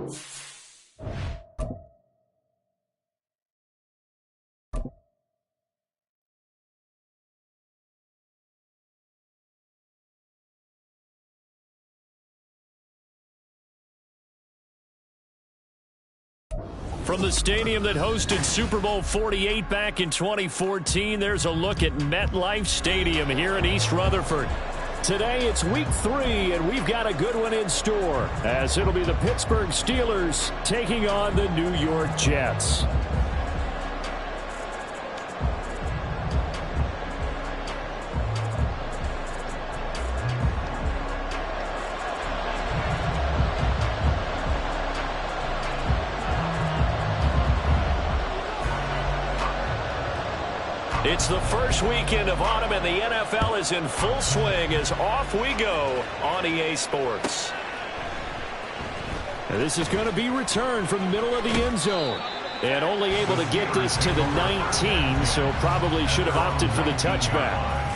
From the stadium that hosted Super Bowl 48 back in 2014, there's a look at MetLife Stadium here in East Rutherford. Today it's week 3, and we've got a good one in store, as it'll be the Pittsburgh Steelers taking on the New York Jets. It's the first weekend of autumn, and the NFL is in full swing as off we go on EA Sports. And this is going to be returned from the middle of the end zone. And only able to get this to the 19, so probably should have opted for the touchback.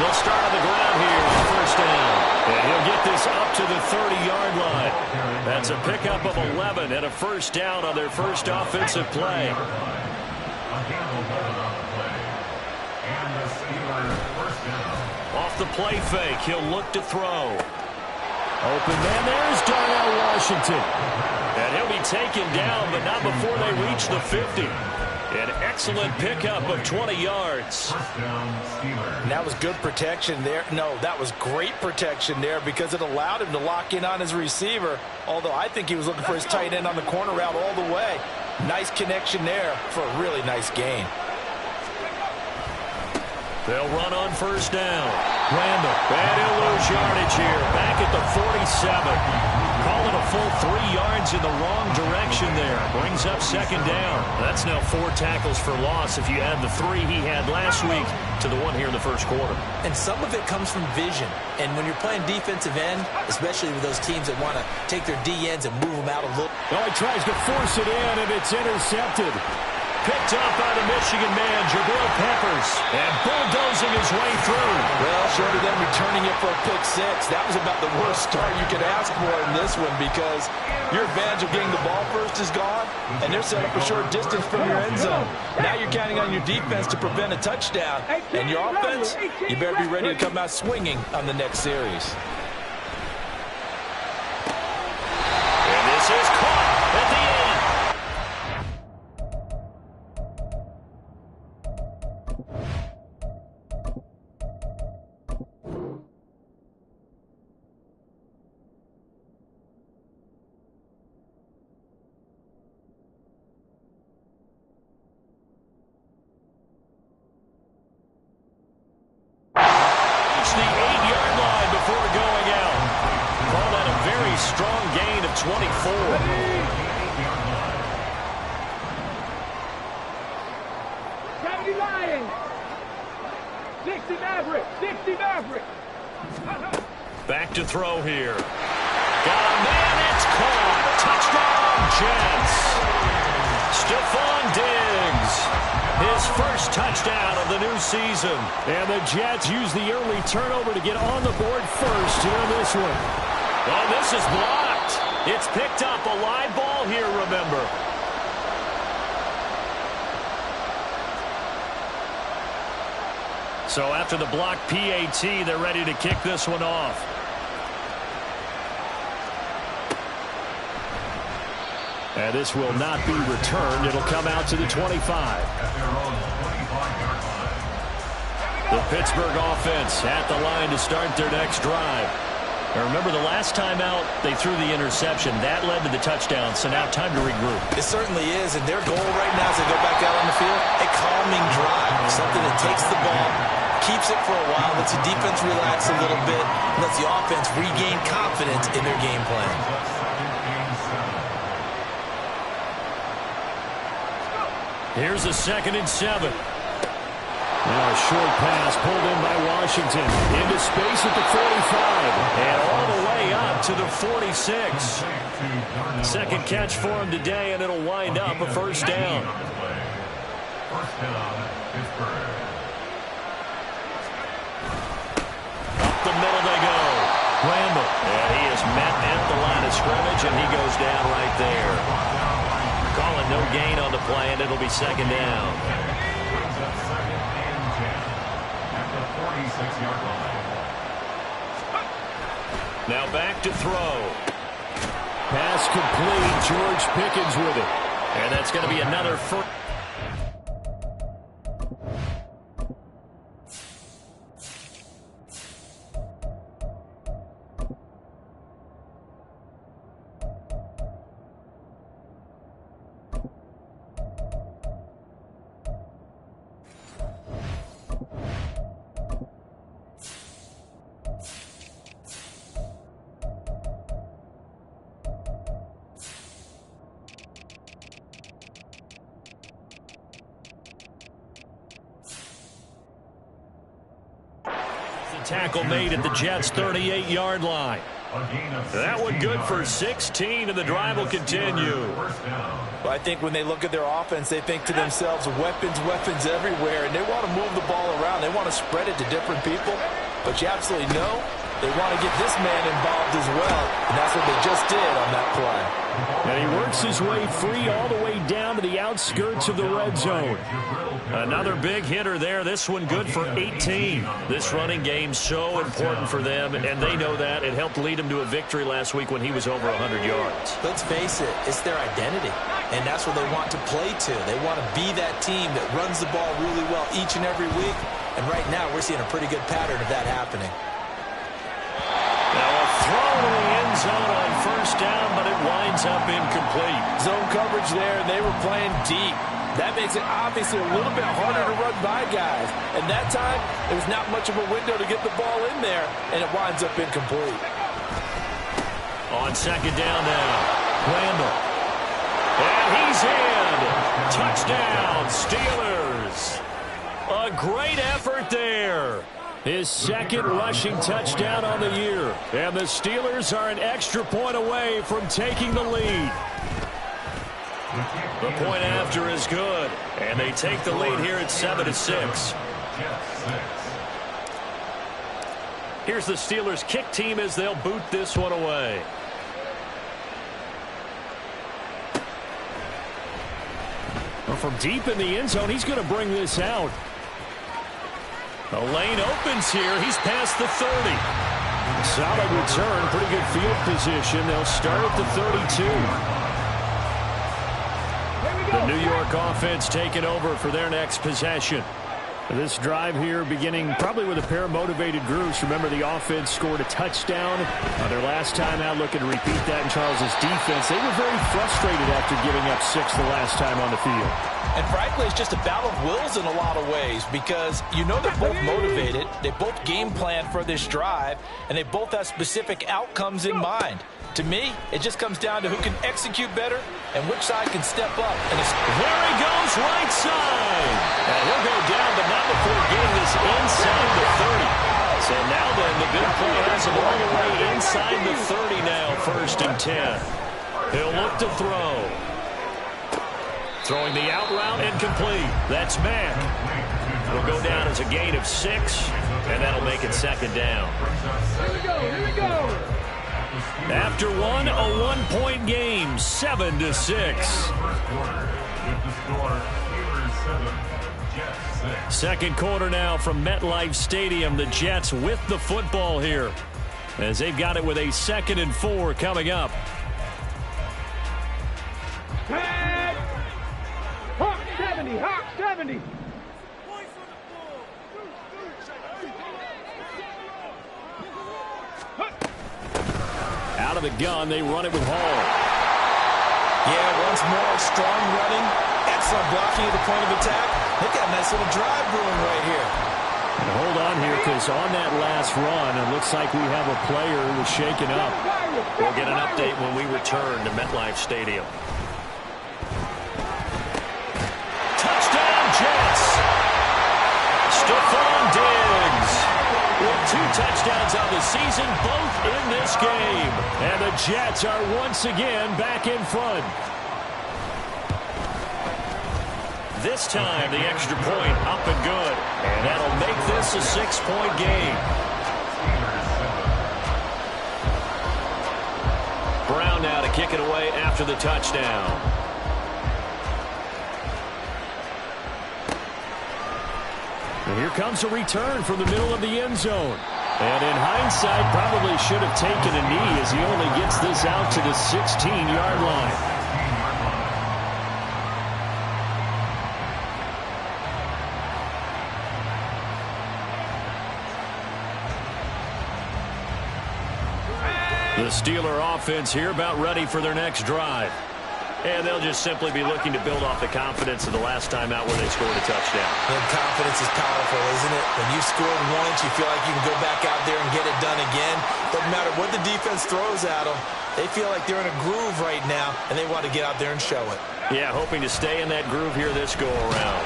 They'll start on the ground here on first down. And he'll get this up to the 30-yard line. That's a pickup of 11 and a first down on their first offensive play. Off the play fake, he'll look to throw. Open man, there's Darnell Washington. And he'll be taken down, but not before they reach the 50. An excellent pickup of 20 yards. And that was good protection there. No, that was great protection there because it allowed him to lock in on his receiver, although I think he was looking for his tight end on the corner route all the way. Nice connection there for a really nice gain. They'll run on first down. Randall, and he'll lose yardage here. Back at the 47. Call it a full 3 yards in the wrong direction there. Brings up second down. That's now 4 tackles for loss if you add the 3 he had last week to the 1 here in the first quarter. And some of it comes from vision. And when you're playing defensive end, especially with those teams that want to take their D-ends and move them out a little. Oh, he tries to force it in, and it's intercepted. Picked up by the Michigan man, Jabril Peppers, and bulldozing his way through. Well, short of them returning it for a pick 6, that was about the worst start you could ask for in this one because your advantage of getting the ball first is gone, and they're set up a short distance from your end zone. Now you're counting on your defense to prevent a touchdown, and your offense, you better be ready to come out swinging on the next series. And this is caught at the end. The 8-yard line before going out. Call that a very strong gain of 24. 70 Lions. 60 Maverick. 60 Maverick. Back to throw here. Got a man, it's caught. Touchdown, Jets. Stephon Diggs. His first touchdown of the new season. And the Jets use the early turnover to get on the board first here in this one. Oh, this is blocked. It's picked up. A live ball here, remember. So after the blocked PAT, they're ready to kick this one off. And this will not be returned. It'll come out to the 25. The Pittsburgh offense at the line to start their next drive. Now remember, the last time out, they threw the interception. That led to the touchdown, so now time to regroup. It certainly is, and their goal right now as they go back out on the field, a calming drive, something that takes the ball, keeps it for a while, lets the defense relax a little bit, lets the offense regain confidence in their game plan. Here's a 2nd and 7. Now a short pass pulled in by Washington. Into space at the 45. And all the way up to the 46. Second catch for him today, and it'll wind up a first down. Up the middle they go. Randall. And he is met at the line of scrimmage, and he goes down right there. Calling no gain on the play, and it'll be 2nd down. Now back to throw. Pass complete. George Pickens with it. And that's going to be another first. Tackle made at the Jets' 38-yard line. That one good for 16, and the drive will continue. Well, I think when they look at their offense, they think to themselves, weapons, weapons everywhere, and they want to move the ball around. They want to spread it to different people, but you absolutely know they want to get this man involved as well, and that's what they just did on that play. And he works his way free all the way down to the outskirts of the red zone. Another big hitter there. This one good for 18. This running game so important for them, and they know that. It helped lead them to a victory last week when he was over 100 yards. Let's face it, it's their identity, and that's what they want to play to. They want to be that team that runs the ball really well each and every week, and right now we're seeing a pretty good pattern of that happening. Now a throw to the end zone on first down, but it winds up incomplete. Zone coverage there, and they were playing deep. That makes it obviously a little bit harder to run by guys. And that time, there was not much of a window to get the ball in there, and it winds up incomplete. On 2nd down now, Randall. And he's in. Touchdown, Steelers. A great effort there. His 2nd rushing touchdown on the year. And the Steelers are an extra point away from taking the lead. The point after is good, and they take the lead here at 7-6. Here's the Steelers kick team as they'll boot this one away. Well, from deep in the end zone, he's going to bring this out. The lane opens here. He's past the 30. Solid return, pretty good field position. They'll start at the 32. The New York offense taking over for their next possession. This drive here beginning probably with a pair of motivated groups. Remember, the offense scored a touchdown on their last time out, looking to repeat that in Charles's defense. They were very frustrated after giving up 6 the last time on the field. And frankly, it's just a battle of wills in a lot of ways because you know they're both motivated. They both game plan for this drive, and they both have specific outcomes in mind. To me, it just comes down to who can execute better and which side can step up. And there he goes, right side. And he'll go down, but not before getting this inside the 30. So now then, the big play has him all the way inside the 30 now, 1st and 10. He'll look to throw. Throwing the out route and complete. That's Mack. It'll go down as a gain of 6, and that'll make it 2nd down. Here we go, here we go. After one, a 1-point game, 7-6. Second quarter now from MetLife Stadium. The Jets with the football here as they've got it with a 2nd and 4 coming up. Tag! Hawk 70, Hawk 70. Out of the gun, they run it with Hall. Yeah, once more, strong running, excellent blocking at the point of attack. Look at a nice little drive brewing right here. And hold on here, because on that last run, it looks like we have a player who was shaken up. We'll get an update when we return to MetLife Stadium. touchdowns on the season, both in this game. And the Jets are once again back in front. This time, the extra point up and good. And that'll make this a 6-point game. Brown now to kick it away after the touchdown. And here comes a return from the middle of the end zone. And in hindsight, probably should have taken a knee as he only gets this out to the 16-yard line. The Steeler offense here about ready for their next drive. And they'll just simply be looking to build off the confidence of the last time out where they scored a touchdown. And confidence is powerful, isn't it? When you've scored once, you feel like you can go back out there and get it done again. Doesn't matter what the defense throws at them. They feel like they're in a groove right now, and they want to get out there and show it. Yeah, hoping to stay in that groove here this go-around.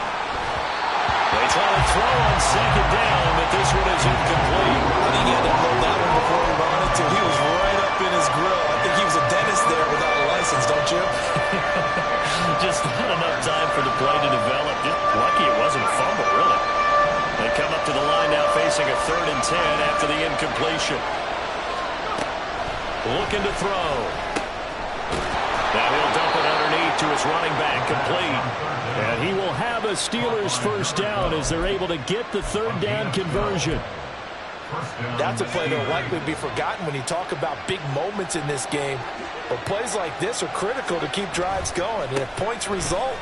They try to throw on second down, but this one is incomplete. I think he had to hold that one before he wanted to. He was right up in his grill. I think he was a dentist there without a license, don't you? Just not enough time for the play to develop. Just lucky it wasn't a fumble, really. They come up to the line now facing a 3rd and 10 after the incompletion. Looking to throw. Now he'll dump it underneath to his running back, complete. And he will have a Steelers first down as they're able to get the 3rd down conversion. That's a play that will likely be forgotten when you talk about big moments in this game. But plays like this are critical to keep drives going. And if points result,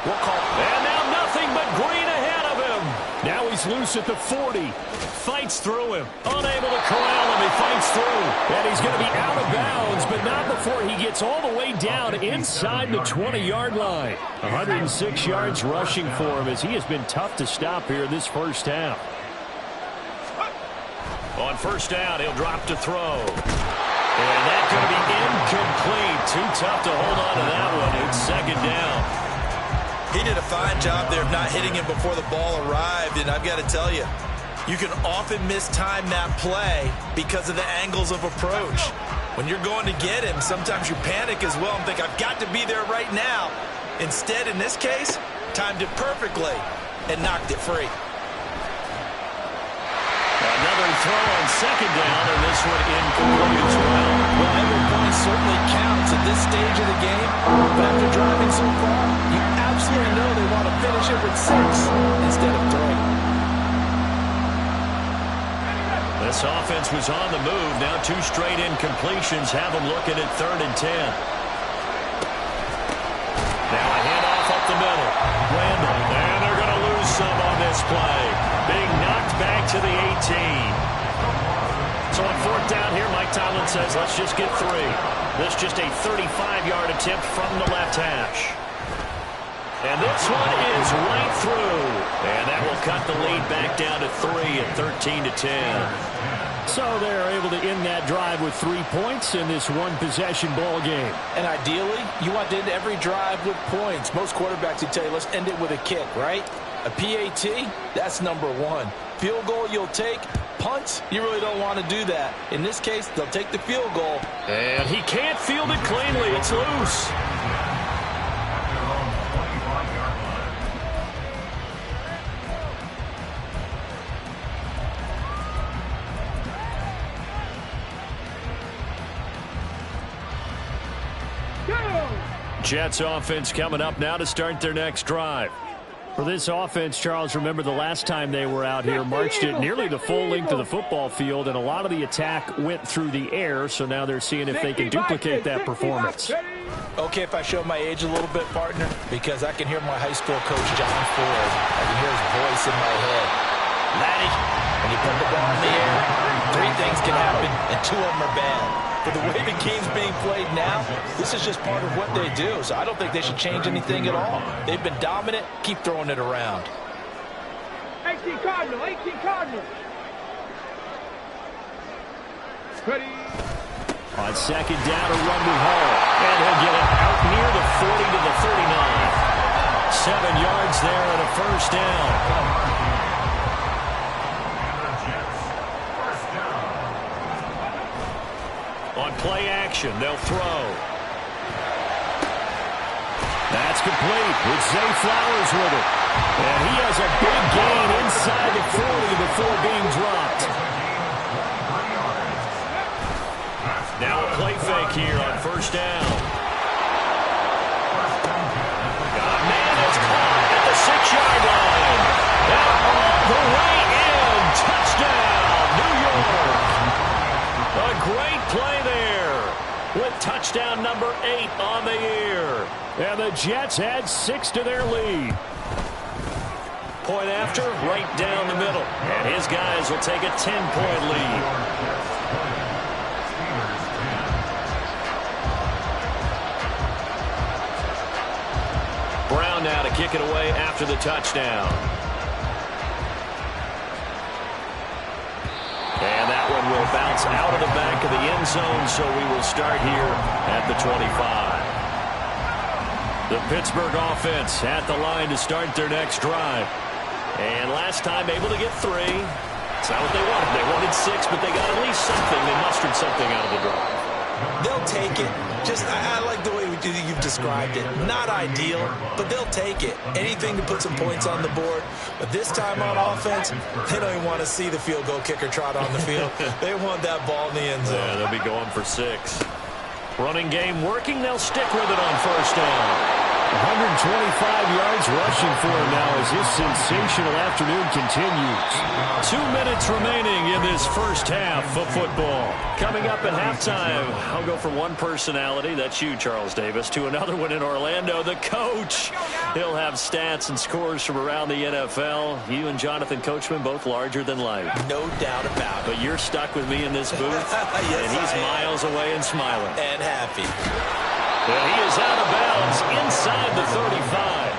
we'll call it. And now nothing but green ahead of him. Now he's loose at the 40. Fights through him. Unable to corral him. He fights through. And he's going to be out of bounds, but not before he gets all the way down inside the 20-yard line. 106 yards rushing for him as he has been tough to stop here this first half. On first down, he'll drop to throw. And that's going to be incomplete. Too tough to hold on to that one. It's second down. He did a fine job there of not hitting him before the ball arrived, and I've got to tell you, you can often mistime that play because of the angles of approach. When you're going to get him, sometimes you panic as well and think, I've got to be there right now. Instead, in this case, timed it perfectly and knocked it free. Another throw on second down, and this one incomplete as well. Well, every point certainly counts at this stage of the game. But after driving so far, you absolutely know they want to finish it with 6 instead of 3. This offense was on the move. Now 2 straight incompletions have them looking at 3rd and 10. Now a handoff up the middle. Randall, and they're going to lose some on this play. Being knocked back to the 18. So on 4th down here, Mike Tomlin says, let's just get 3. This just a 35-yard attempt from the left hash. And this one is right through. And that will cut the lead back down to 3 at 13-10. So they're able to end that drive with 3 points in this one-possession ball game. And ideally, you want to end every drive with points. Most quarterbacks would tell you, let's end it with a kick, right? A PAT, that's number 1. Field goal you'll take. Punts, you really don't want to do that. In this case, they'll take the field goal. And he can't field it cleanly. It's loose. Jets offense coming up now to start their next drive. For this offense, Charles, remember the last time they were out here, marched it nearly the full length of the football field, and a lot of the attack went through the air, so now they're seeing if they can duplicate that performance. Okay, if I show my age a little bit, partner, because I can hear my high school coach, John Ford. I can hear his voice in my head. Laddie, when you put the ball in the air, 3 things can happen, and 2 of them are bad. But the way the game's being played now, this is just part of what they do. So I don't think they should change anything at all. They've been dominant. Keep throwing it around. 18 Cardinal, 18 Cardinal. Ready. On second down, a run to Hall. And he'll get it out near the 40 to the 39. 7 yards there and a first down. play action. They'll throw. That's complete with Zay Flowers with it. And he has a big gain inside the 40 before being dropped. Now a play fake here on first down. Got a man that's caught at the 6-yard line. Out all the way in. Touchdown, New York. A great play there with touchdown number 8 on the year. And the Jets add 6 to their lead. Point after, right down the middle. And his guys will take a 10-point lead. Brown now to kick it away after the touchdown. And that one will bounce out of the back of the end zone, so we will start here at the 25. The Pittsburgh offense at the line to start their next drive. And last time able to get 3. It's not what they wanted. They wanted 6, but they got at least something. They mustered something out of the drive. They'll take it. I like the way you've described it. Not ideal, but they'll take it. Anything to put some points on the board. But this time on offense, they don't even want to see the field goal kicker trot on the field. They want that ball in the end zone. Yeah, they'll be going for 6. Running game working. They'll stick with it on first down. 125 yards rushing for him now as his sensational afternoon continues. 2 minutes remaining in this first half of football. Coming up at halftime, I'll go from one personality, that's you, Charles Davis, to another one in Orlando, the coach. He'll have stats and scores from around the NFL. You and Jonathan Coachman both larger than life. No doubt about it. But you're stuck with me in this booth, yes, and he's miles away and smiling. And happy. And he is out of bounds inside the 35.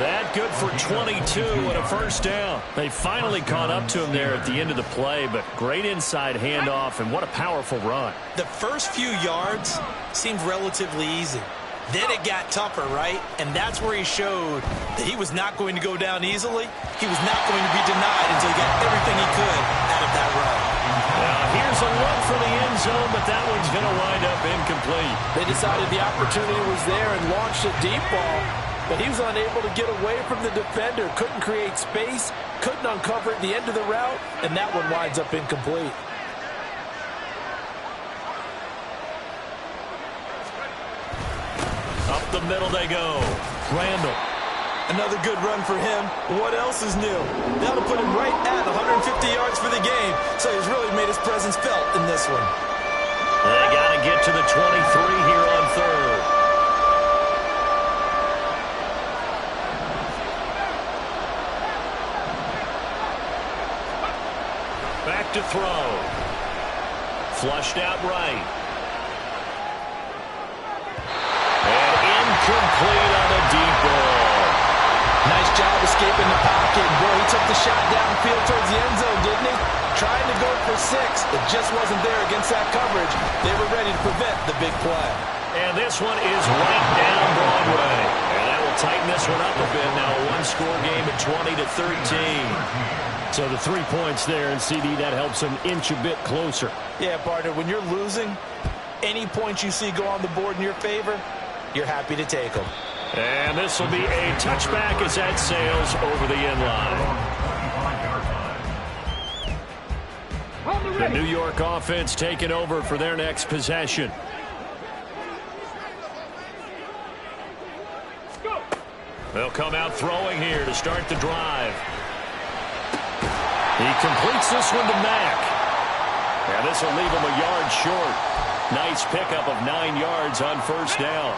That good for 22 and a first down. They finally caught up to him there at the end of the play, but great inside handoff, and what a powerful run. The first few yards seemed relatively easy. Then it got tougher, right? And that's where he showed that he was not going to go down easily. He was not going to be denied until he got everything he could out of that run. Now here's a look for the end zone, but that one's going to wind up incomplete. They decided the opportunity was there and launched a deep ball, but he was unable to get away from the defender. Couldn't create space, couldn't uncover at the end of the route, and that one winds up incomplete. Up the middle they go. Randall. Another good run for him. What else is new? That'll put him right at 150 yards for the game, so he's really made his presence felt in this one. They got to get to the 23 here on third. Back to throw. Flushed out right. And incomplete on a deep ball. Nice job escaping the pocket. Boy, he took the shot downfield towards the end zone, didn't he? Trying to go for 6. It just wasn't there against that coverage. They were ready to prevent the big play. And this one is right down Broadway. And that will tighten this one up a bit now. A one-score game at 20-13. So the 3 points there, and CD, that helps them inch a bit closer. Yeah, partner, when you're losing, any points you see go on the board in your favor, you're happy to take them. And this will be a touchback as that sails over the end line. The New York offense taking over for their next possession. They'll come out throwing here to start the drive. He completes this one to Mack. And this will leave him a yard short. Nice pickup of 9 yards on first down.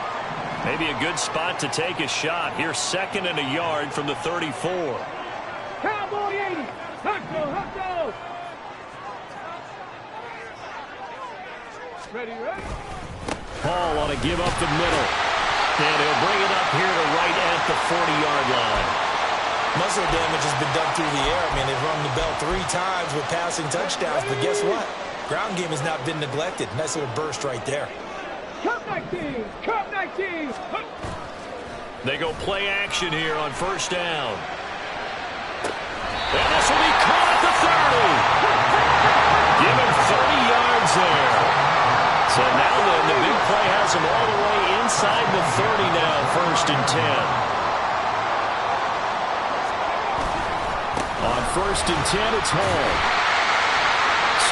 Maybe a good spot to take a shot. Here's 2nd and a yard from the 34. Cowboy 80. Hot go. Ready. Paul on to give up the middle. And he'll bring it up here to right at the 40-yard line. Muscle damage has been done through the air. I mean, they've rung the bell 3 times with passing touchdowns, but guess what? Ground game has not been neglected. Nice little burst right there. Cup 19. Cup 19. They go play action here on first down. And this will be caught at the 30. Give him 30 yards there. So 1st and 10. On 1st and 10, it's Hall.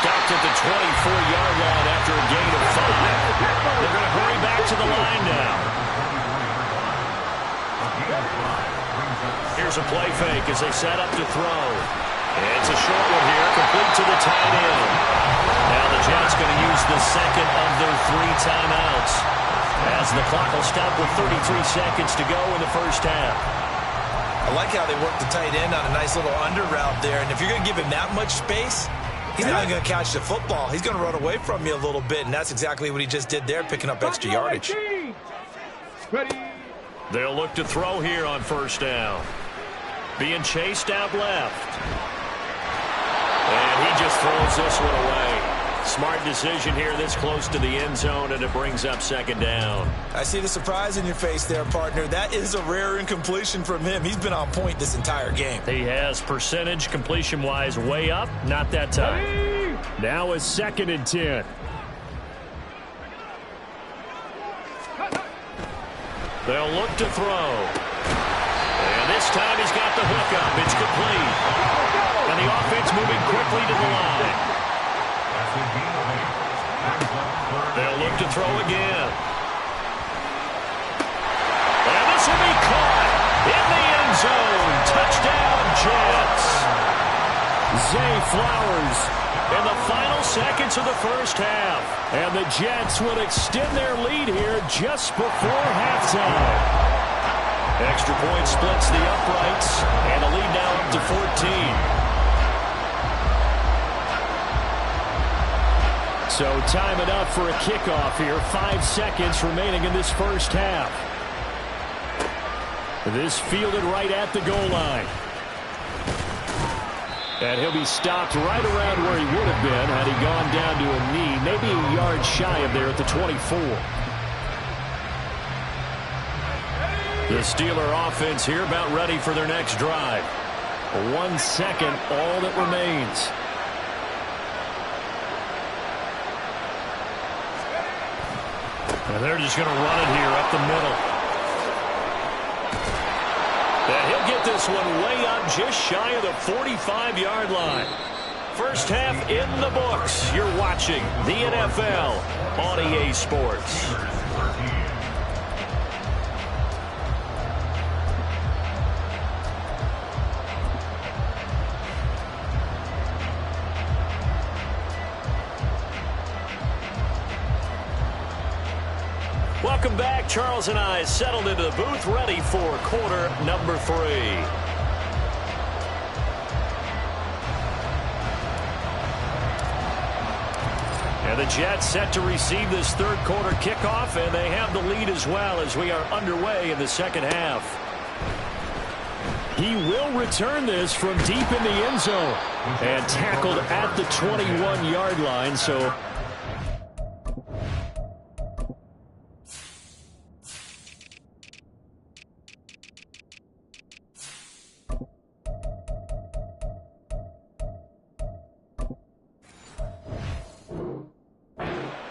Stopped at the 24-yard line after a gain of 5. They're going to hurry back to the line now. Here's a play fake as they set up to throw. It's a short one here, complete to the tight end. Now the Jets going to use the second of their 3 timeouts as the clock will stop with 33 seconds to go in the first half. I like how they work the tight end on a nice little under route there. And if you're going to give him that much space, he's not going to catch the football. He's going to run away from you a little bit, and that's exactly what he just did there, picking up extra yardage. They'll look to throw here on 1st down. Being chased out left. And he just throws this one away. Smart decision here this close to the end zone, and it brings up 2nd down. I see the surprise in your face there, partner. That is a rare incompletion from him. He's been on point this entire game. He has percentage completion-wise way up, not that time. Now it's 2nd and 10. They'll look to throw. And this time he's got the hook up. It's complete. And the offense moving quickly to the line. They'll look to throw again. And this will be caught in the end zone. Touchdown, Jets. Zay Flowers in the final seconds of the first half. And the Jets will extend their lead here just before halftime. Extra point splits the uprights, and the lead now up to 14. So time enough for a kickoff here. 5 seconds remaining in this first half. This fielded right at the goal line. And he'll be stopped right around where he would have been had he gone down to a knee, maybe a yard shy of there at the 24. The Steeler offense here about ready for their next drive. 1 second, all that remains. And they're just going to run it here up the middle. And he'll get this one way up just shy of the 45-yard line. First half in the books. You're watching the NFL on EA Sports. Welcome back. Charles and I settled into the booth, ready for quarter number 3. And the Jets set to receive this third quarter kickoff, and they have the lead as well as we are underway in the second half. He will return this from deep in the end zone and tackled at the 21-yard line, so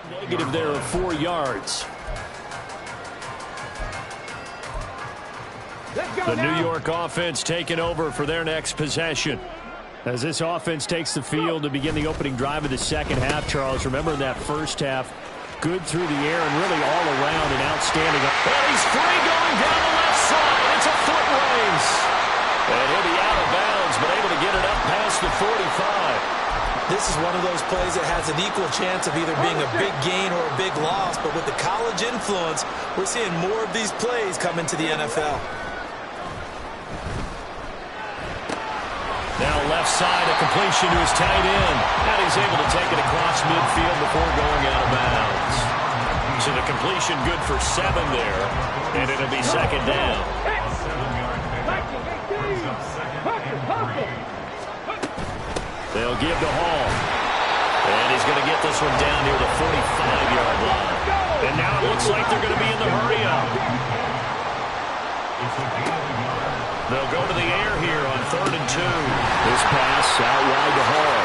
negative there of 4 yards. The New York offense taking over for their next possession. As this offense takes the field to begin the opening drive of the second half, Charles, remember in that first half, good through the air and really all around and outstanding. And he's free going down the left side. It's a foot race. And he'll be out of bounds, but able to get it up past the 45. This is one of those plays that has an equal chance of either being a big gain or a big loss, but with the college influence, we're seeing more of these plays come into the NFL. Now left side, a completion to his tight end. And he's able to take it across midfield before going out of bounds. So the completion good for 7 there, and it'll be second down. They'll give to Hall. And he's going to get this one down near the 45-yard line. And now it looks like they're going to be in the hurry-up. They'll go to the air here on 3rd and 2. This pass out wide to Hall.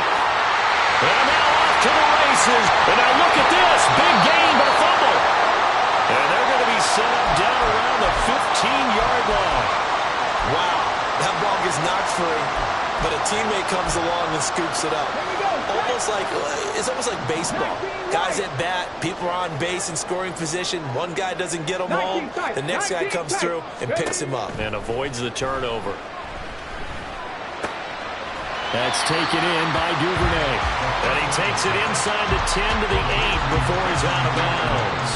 And now off to the races. And now look at this. Big gain, but a fumble. And they're going to be set up down around the 15 free, but a teammate comes along and scoops it up. It's almost like baseball. Guys at bat, people are on base in scoring position. One guy doesn't get him home. The next guy comes through and picks him up. And avoids the turnover. That's taken in by Duvernay. And he takes it inside the 10 to the 8 before he's out of bounds.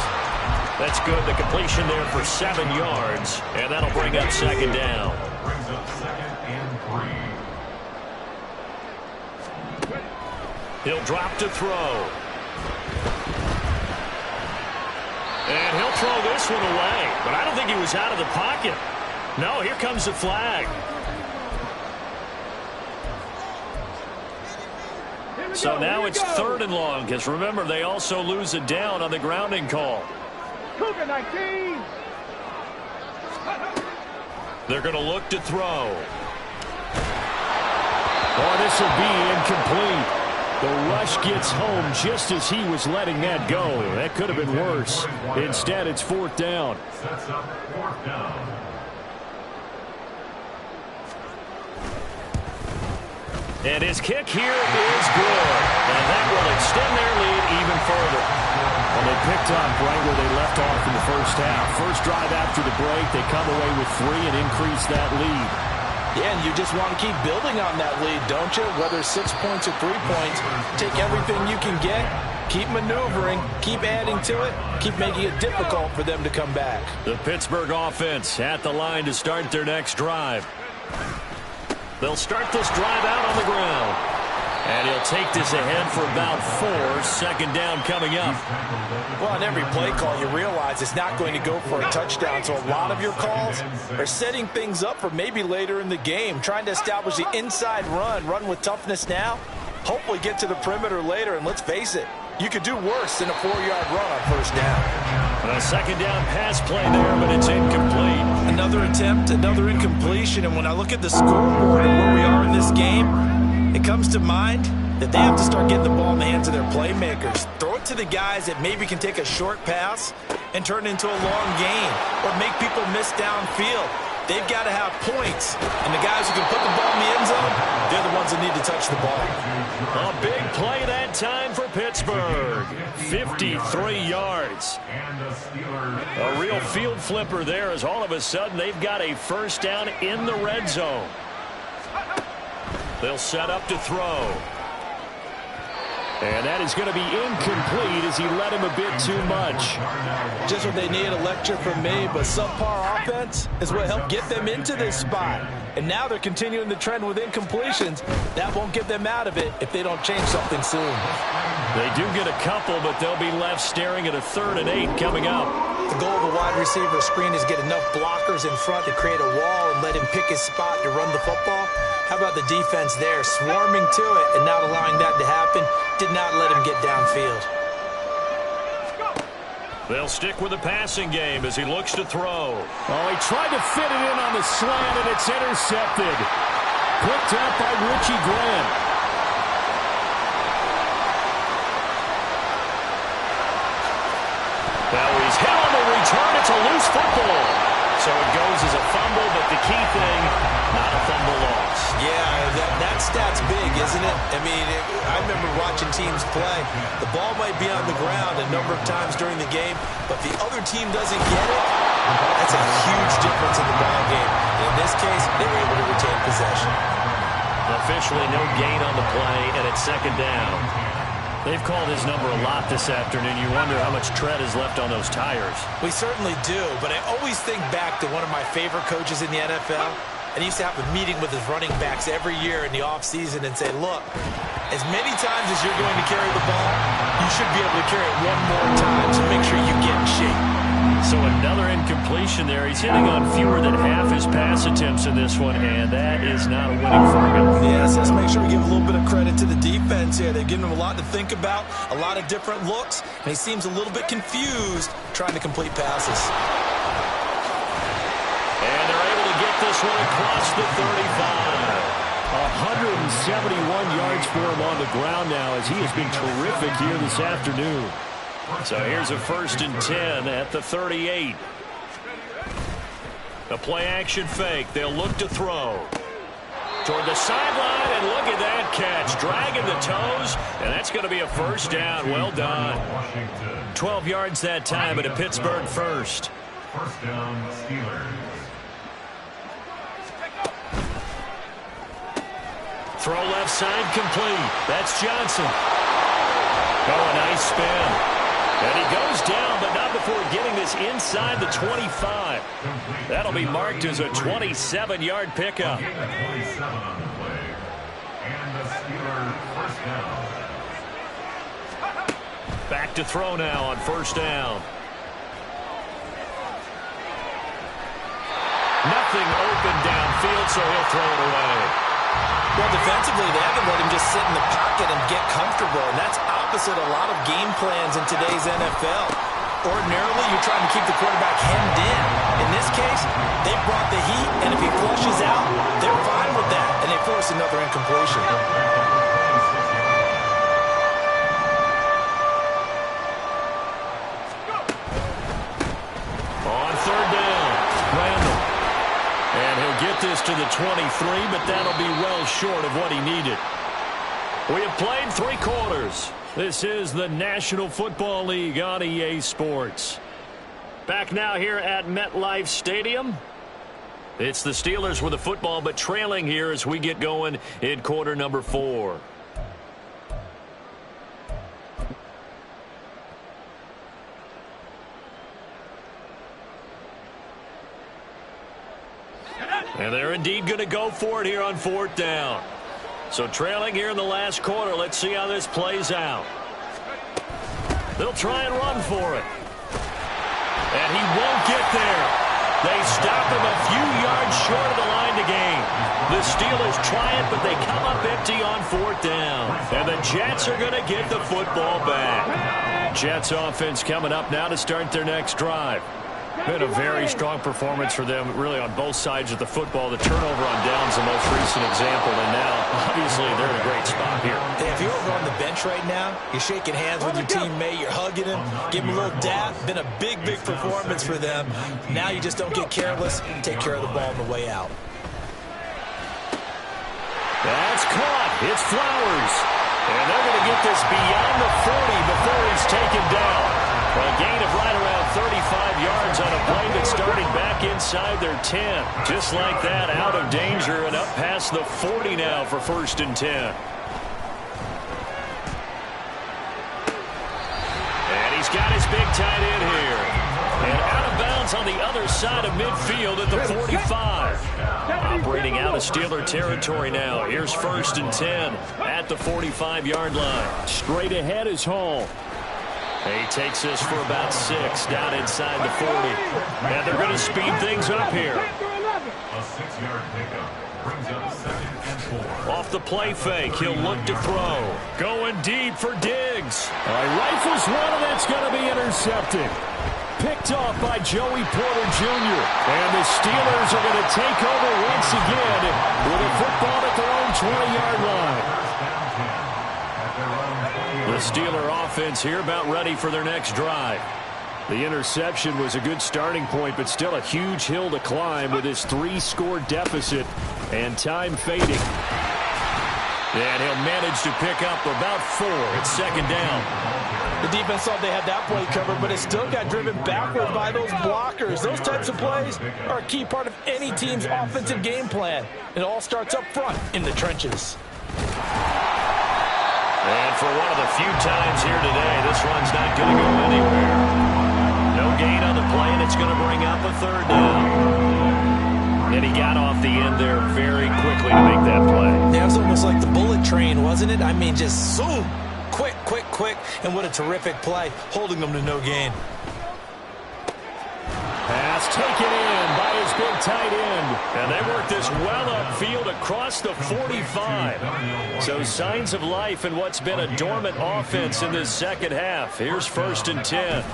That's good. The completion there for 7 yards. And that'll bring up second down. He'll drop to throw. And he'll throw this one away. But I don't think he was out of the pocket. No, here comes the flag. So now it's 3rd and long, because remember, they also lose it down on the grounding call. Cougar 19. They're going to look to throw. Oh, this will be incomplete. The rush gets home just as he was letting that go. That could have been worse. Instead, it's 4th down. Sets up 4th down. And his kick here is good. And that will extend their lead even further. Well, they picked up right where they left off in the first half. First drive after the break, they come away with 3 and increase that lead. Yeah, and you just want to keep building on that lead, don't you? Whether 6 points or 3 points, take everything you can get, keep maneuvering, keep adding to it, keep making it difficult for them to come back. The Pittsburgh offense at the line to start their next drive. They'll start this drive out on the ground. And he'll take this ahead for about 4. 2nd down coming up. Well, on every play call, you realize it's not going to go for a touchdown. So a lot of your calls are setting things up for maybe later in the game, trying to establish the inside run with toughness now, hopefully get to the perimeter later. And let's face it, you could do worse than a 4-yard run on 1st down. A 2nd down pass play there, but it's incomplete. Another attempt, another incompletion. And when I look at the scoreboard and where we are in this game, it comes to mind that they have to start getting the ball in the hands of their playmakers. Throw it to the guys that maybe can take a short pass and turn it into a long gain or make people miss downfield. They've got to have points, and the guys who can put the ball in the end zone, they're the ones that need to touch the ball. A big play that time for Pittsburgh. 53 yards. A real field flipper there, as all of a sudden they've got a 1st down in the red zone. They'll set up to throw. And that is going to be incomplete as he let him a bit too much. Just what they need, a lecture from me, but subpar offense is what helped get them into this spot. And now they're continuing the trend with incompletions. That won't get them out of it if they don't change something soon. They do get a couple, but they'll be left staring at a 3rd and 8 coming up. The goal of a wide receiver screen is get enough blockers in front to create a wall and let him pick his spot to run the football. How about the defense there, swarming to it and not allowing that to happen? Did not let him get downfield. They'll stick with the passing game as he looks to throw. Oh, he tried to fit it in on the slant, and it's intercepted. Picked up by Richie Grant. Now he's hit on the return. It's a loose football. So it goes as a fumble, but the key thing, not a fumble loss. Yeah, that stat's big, isn't it? I mean, I remember watching teams play. The ball might be on the ground a number of times during the game, but if the other team doesn't get it, that's a huge difference in the ball game. And in this case, they were able to retain possession. Officially no gain on the play, and it's 2nd down. They've called his number a lot this afternoon. You wonder how much tread is left on those tires. We certainly do, but I always think back to one of my favorite coaches in the NFL, and he used to have a meeting with his running backs every year in the offseason and say, look, as many times as you're going to carry the ball, you should be able to carry it one more time, so make sure you get in shape. So another incompletion there. He's hitting on fewer than half his pass attempts in this one, and that is not a winning formula. Yes, let's make sure we give a little bit of credit to the defense here. They've given him a lot to think about, a lot of different looks, and he seems a little bit confused trying to complete passes. And they're able to get this one across the 35. 171 yards for him on the ground now as he has been terrific here this afternoon. So here's a 1st and 10 at the 38. A play-action fake. They'll look to throw. toward the sideline, and look at that catch. Dragging the toes, and that's going to be a first down. Well done. 12 yards that time at a Pittsburgh first. First down, Steelers. Throw left side complete. That's Johnson. Oh, a nice spin. And he goes down, but not before getting this inside the 25. That'll be marked as a 27-yard pickup. 27 on the play. And the Steelers first down. Back to throw now on first down. Nothing open downfield, so he'll throw it away. Well, defensively, they haven't let him just sit in the pocket and get comfortable, and that's opposite a lot of game plans in today's NFL. Ordinarily, you're trying to keep the quarterback hemmed in. In this case, they brought the heat, and if he flushes out, they're fine with that, and they force another incompletion. On third down, Randall. And he'll get this to the 23, but that'll be well short of what he needed. We have played 3 quarters. This is the National Football League on EA Sports. Back now here at MetLife Stadium. It's the Steelers with the football, but trailing here as we get going in quarter number 4. And they're indeed going to go for it here on fourth down. So trailing here in the last quarter. Let's see how this plays out. They'll try and run for it. And he won't get there. They stop him a few yards short of the line to gain. The Steelers try it, but they come up empty on fourth down. And the Jets are going to get the football back. Jets offense coming up now to start their next drive. Been a very strong performance for them, really, on both sides of the football. The turnover on downs the most recent example, and now, obviously, they're in a great spot here. Hey, if you're over on the bench right now, you're shaking hands with your teammate, you're hugging him, give him a little dap. Been a big, big performance for them. Now you just don't get careless, take care of the ball on the way out. That's caught. It's Flowers. And they're going to get this beyond the 40 before he's taken down. A gain of right around 35 yards on a play that started back inside their 10. Just like that, out of danger and up past the 40 now for first and 10. And he's got his big tight end here. And out of bounds on the other side of midfield at the 45. Operating out of Steeler territory now. Here's first and 10 at the 45-yard line. Straight ahead is Hall. He takes this for about 6 down inside the 40. And they're going to speed things up here. A 6-yard pickup brings up second and 4. Off the play fake, he'll look to throw. Going deep for Diggs. Rifles one, and that's going to be intercepted. Picked off by Joey Porter Jr. And the Steelers are going to take over once again with a football at their own 20-yard line. The Steeler offense here about ready for their next drive. The interception was a good starting point, but still a huge hill to climb with his 3-score deficit and time fading. And he'll manage to pick up about 4 at second down. The defense thought they had that play covered, but it still got driven backward by those blockers. Those types of plays are a key part of any team's offensive game plan. It all starts up front in the trenches. And for one of the few times here today, this run's not going to go anywhere. No gain on the play, and it's going to bring up a third down. And he got off the end there very quickly to make that play. Yeah, it was almost like the bullet train, wasn't it? I mean, just zoom. Quick, quick, quick. And what a terrific play, holding them to no gain. Pass taken in by his big tight end. And they work this well upfield across the 45. So signs of life in what's been a dormant offense in this second half. Here's first and 10.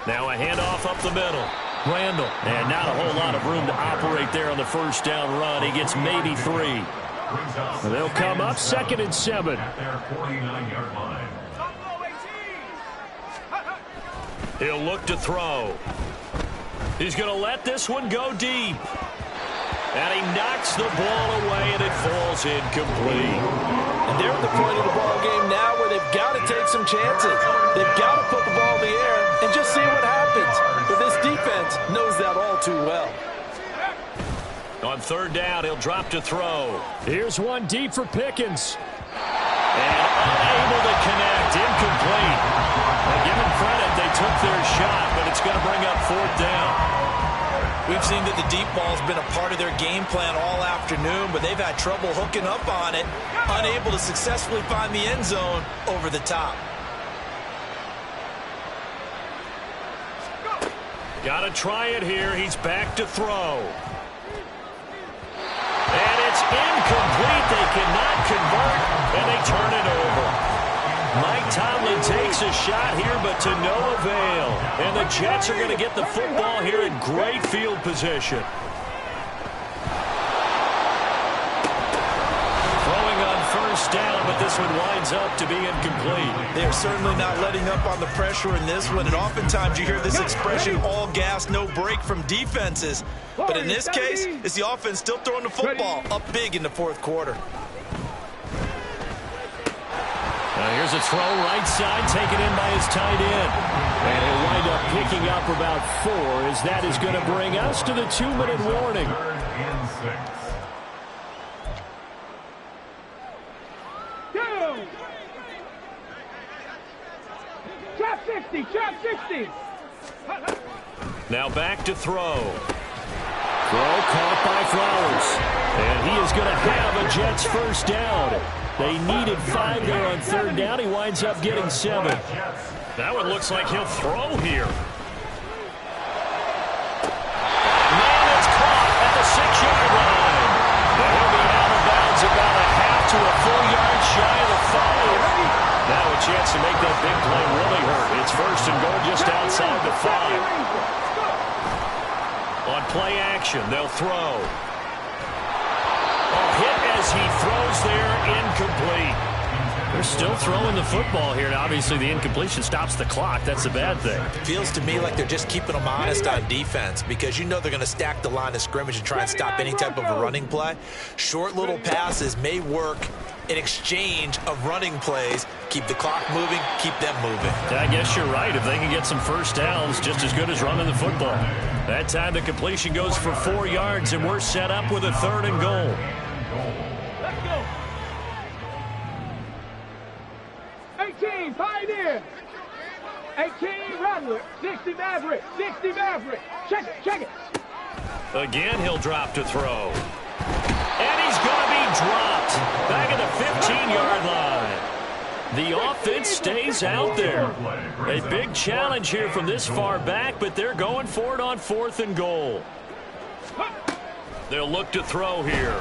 Now a handoff up the middle. Randall. And not a whole lot of room to operate there on the first down run. He gets maybe 3. And they'll come up second and 7. At their 49-yard line. He'll look to throw. He's going to let this one go deep. And he knocks the ball away, and it falls incomplete. And they're at the point of the ball game now where they've got to take some chances. They've got to put the ball in the air and just see what happens. But this defense knows that all too well. On third down, he'll drop to throw. Here's one deep for Pickens. And unable to connect, incomplete. Well, give them credit, they took their shot, but it's going to bring up fourth down. We've seen that the deep ball's been a part of their game plan all afternoon, but they've had trouble hooking up on it, unable to successfully find the end zone over the top. Got to try it here. He's back to throw. And it's incomplete. They cannot convert, and they turn it over. Mike Tomlin takes a shot here, but to no avail. And the Jets are going to get the football here in great field position. Throwing on first down, but this one winds up to be incomplete. They're certainly not letting up on the pressure in this one, and oftentimes you hear this expression, all gas, no break from defenses. But in this case, it's the offense still throwing the football up big in the fourth quarter. Now here's a throw right side, taken in by his tight end. And he'll wind up picking up about 4, as that is going to bring us to the 2-minute warning. 3rd and 6. Go! Trap 60, trap 60. Now back to throw. Throw caught by Flowers. And he is going to have a Jets first down. They needed 5 there on third down. He winds up getting 7. That one looks like he'll throw here. Man, it's caught at the 6-yard line. And he'll be out of bounds about a half to a full yard shy of the 5. Now a chance to make that big play really hurt. It's first and goal just outside the 5. On play action, they'll throw. A hit as he throws there, incomplete. They're still throwing the football here. Now, obviously, the incompletion stops the clock. That's a bad thing. Feels to me like they're just keeping them honest on defense, because you know they're going to stack the line of scrimmage and try and stop any type of a running play. Short little passes may work in exchange of running plays. Keep the clock moving, keep them moving. I guess you're right. If they can get some first downs, just as good as running the football. That time the completion goes for 4 yards, and we're set up with a 3rd and goal. Let's go. 18, Pioneer. 18, Rattler. 60, Maverick. 60, Maverick. Check it, check it. Again, he'll drop to throw. And he's going to be dropped back at the 15-yard line. The offense stays out there. A big challenge here from this far back, but they're going for it on 4th and goal. They'll look to throw here.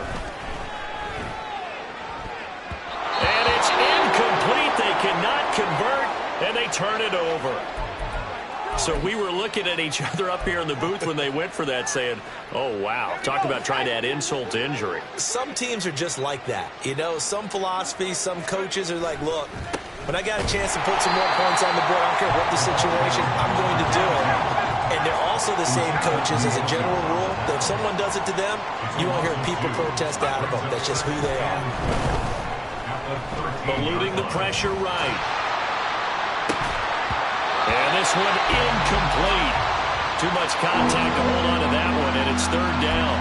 And it's incomplete. They cannot convert, and they turn it over. So we were looking at each other up here in the booth when they went for that, saying, oh, wow, talk about trying to add insult to injury. Some teams are just like that. You know, some philosophies, some coaches are like, look, when I got a chance to put some more points on the board, I don't care what the situation, I'm going to do it. And they're also the same coaches as a general rule that if someone does it to them, you won't hear people protest out of them. That's just who they are. Eluding the pressure right. And this one incomplete. Too much contact to hold on to that one, and it's 3rd down.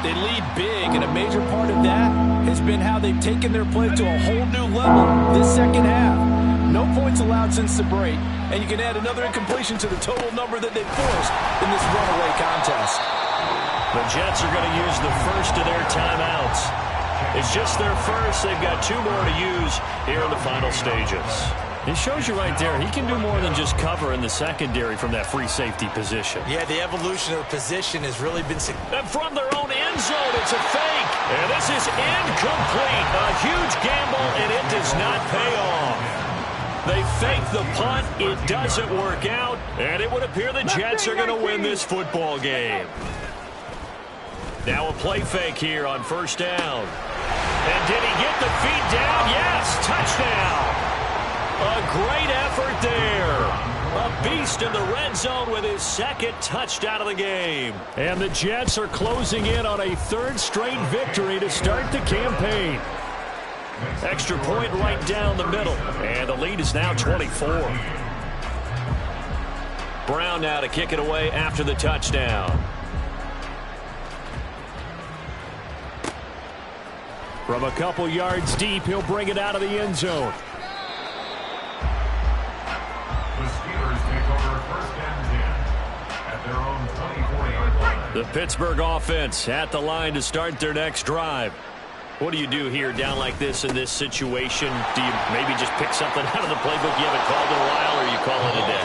They lead big, and a major part of that has been how they've taken their play to a whole new level this second half. No points allowed since the break, and you can add another incompletion to the total number that they've forced in this runaway contest. The Jets are going to use the first of their timeouts. It's just their first. They've got 2 more to use here in the final stages. It shows you right there, he can do more than just cover in the secondary from that free safety position. Yeah, the evolution of the position has really been... And from their own end zone, it's a fake. And this is incomplete. A huge gamble, and it does not pay off. They fake the punt. It doesn't work out. And it would appear the Jets are going to win this football game. Now a play fake here on first down. And did he get the feet down? Yes, touchdown. A great effort there. A beast in the red zone with his second touchdown of the game. And the Jets are closing in on a third straight victory to start the campaign. Extra point right down the middle. And the lead is now 24. Brown now to kick it away after the touchdown. From a couple yards deep, he'll bring it out of the end zone. The Steelers take over 1st and 10 at their own 24-yard line. The Pittsburgh offense at the line to start their next drive. What do you do here down like this in this situation? Do you maybe just pick something out of the playbook you haven't called in a while, or you call it a day?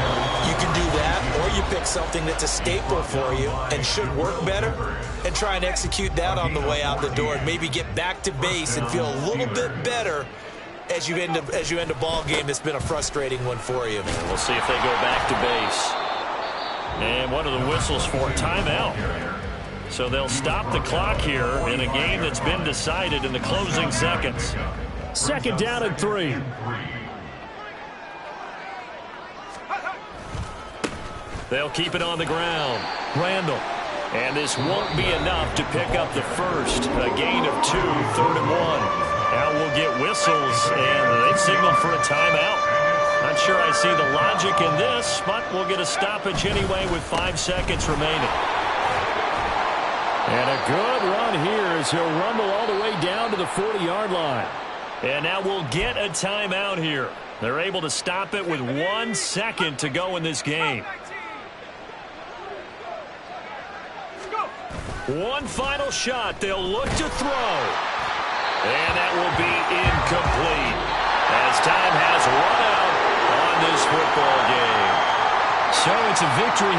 You can do that, or you pick something that's a staple for you and should work better and try and execute that on the way out the door and maybe get back to base and feel a little bit better as you end a ball game that's been a frustrating one for you. We'll see if they go back to base. And what are the whistles for? Timeout. So they'll stop the clock here in a game that's been decided in the closing seconds. 2nd down and 3. They'll keep it on the ground. Randall. And this won't be enough to pick up the first. A gain of 2, 3rd and 1. Now we'll get whistles, and they've signaled for a timeout. Not sure I see the logic in this, but we'll get a stoppage anyway with 5 seconds remaining. And a good run here as he'll rumble all the way down to the 40-yard line. And now we'll get a timeout here. They're able to stop it with 1 second to go in this game. One final shot. They'll look to throw. And that will be incomplete as time has run out on this football game. So it's a victory.